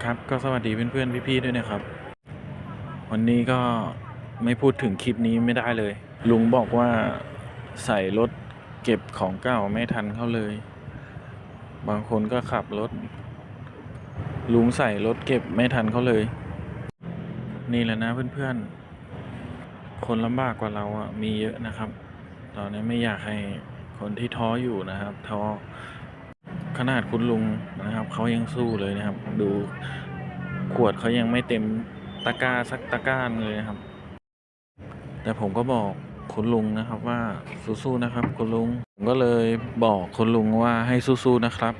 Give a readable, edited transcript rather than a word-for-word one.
ครับก็สวัสดีเพื่อนๆพี่ๆด้วยนะครับวันนี้ก็ไม่พูดถึงคลิปนี้ไม่ได้เลยลุงบอกว่าใส่รถเก็บของเก่าไม่ทันเขาเลยบางคนก็ขับรถลุงใส่รถเก็บไม่ทันเขาเลยนี่แหละนะเพื่อนๆคนลำบากกว่าเราอ่ะมีเยอะนะครับตอนนี้ไม่อยากให้คนที่ท้ออยู่นะครับท้อขนาดคุณลุงนะครับเขายังสู้เลยนะครับดูขวดเขายังไม่เต็มตะกร้าสักตะกร้าเลยนะครับแต่ผมก็บอกคุณลุงนะครับว่าสู้ๆนะครับคุณลุงผมก็เลยบอกคุณลุงว่าให้สู้ๆนะครับ